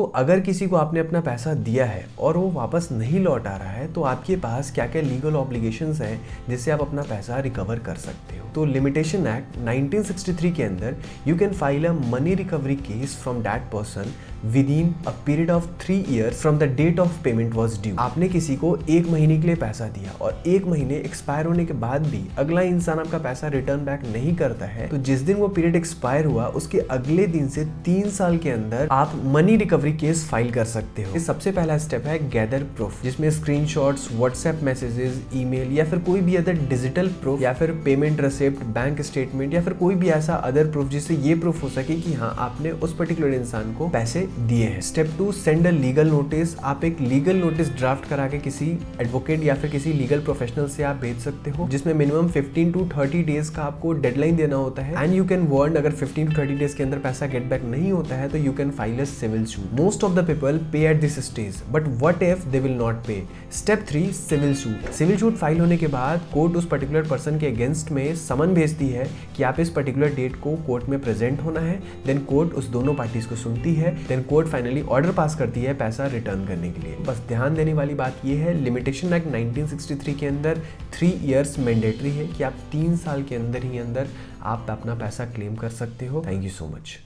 तो अगर किसी को आपने अपना पैसा दिया है और वो वापस नहीं लौट आ रहा है तो आपके पास क्या क्या लीगल ऑब्लिगेशंस हैं जिससे आप अपना पैसा रिकवर कर सकते हो। तो लिमिटेशन एक्ट 1963 के अंदर you can file a money recovery case from that person within a period of 3 years from the date of payment was due. आपने किसी को 1 महीने के लिए पैसा दिया और 1 महीने एक्सपायर होने के बाद भी अगला इंसान आपका पैसा रिटर्न बैक नहीं करता है, तो जिस दिन वो पीरियड एक्सपायर हुआ उसके अगले दिन से 3 साल के अंदर आप मनी रिकवरी केस फाइल कर सकते हो। सबसे पहला स्टेप है गैदर प्रूफ, जिसमें स्क्रीनशॉट्स, व्हाट्सएप मैसेजेस, ईमेल या फिर कोई भी अदर डिजिटल प्रूफ या फिर पेमेंट रिसिप्ट, बैंक स्टेटमेंट या फिर कोई भी ऐसा अदर प्रूफ जिससे ये प्रूफ हो सके कि हाँ आपने उस पर्टिकुलर इंसान को पैसे दिए हैं। Step 2, send a legal notice. आप एक लीगल नोटिस ड्राफ्ट करा के किसी एडवोकेट या फिर किसी लीगल प्रोफेशनल से आप भेज सकते हो, जिसमें मिनिमम 15 to 30 डेज का आपको डेडलाइन देना होता है। एंड यू कैन वार्न अगर 15 to 30 डेज के अंदर पैसा गेट बैक नहीं होता है तो you can file a civil suit. Most of the people pay at this stage, but what if they will not pay? Step 3, civil suit. Civil suit file होने के बाद कोर्ट उस पर्टिकुलर पर्सन के against में समन भेजती है कि आप इस पर्टिकुलर डेट को कोर्ट में प्रेजेंट होना है। देन कोर्ट उस दोनों पार्टीज को सुनती है। देन कोर्ट फाइनली ऑर्डर पास करती है पैसा रिटर्न करने के लिए। बस ध्यान देने वाली बात यह है, लिमिटेशन एक्ट 1963 के अंदर 3 years मैंडेटरी है कि आप 3 साल के अंदर ही आप अपना पैसा क्लेम कर सकते हो। Thank you so much.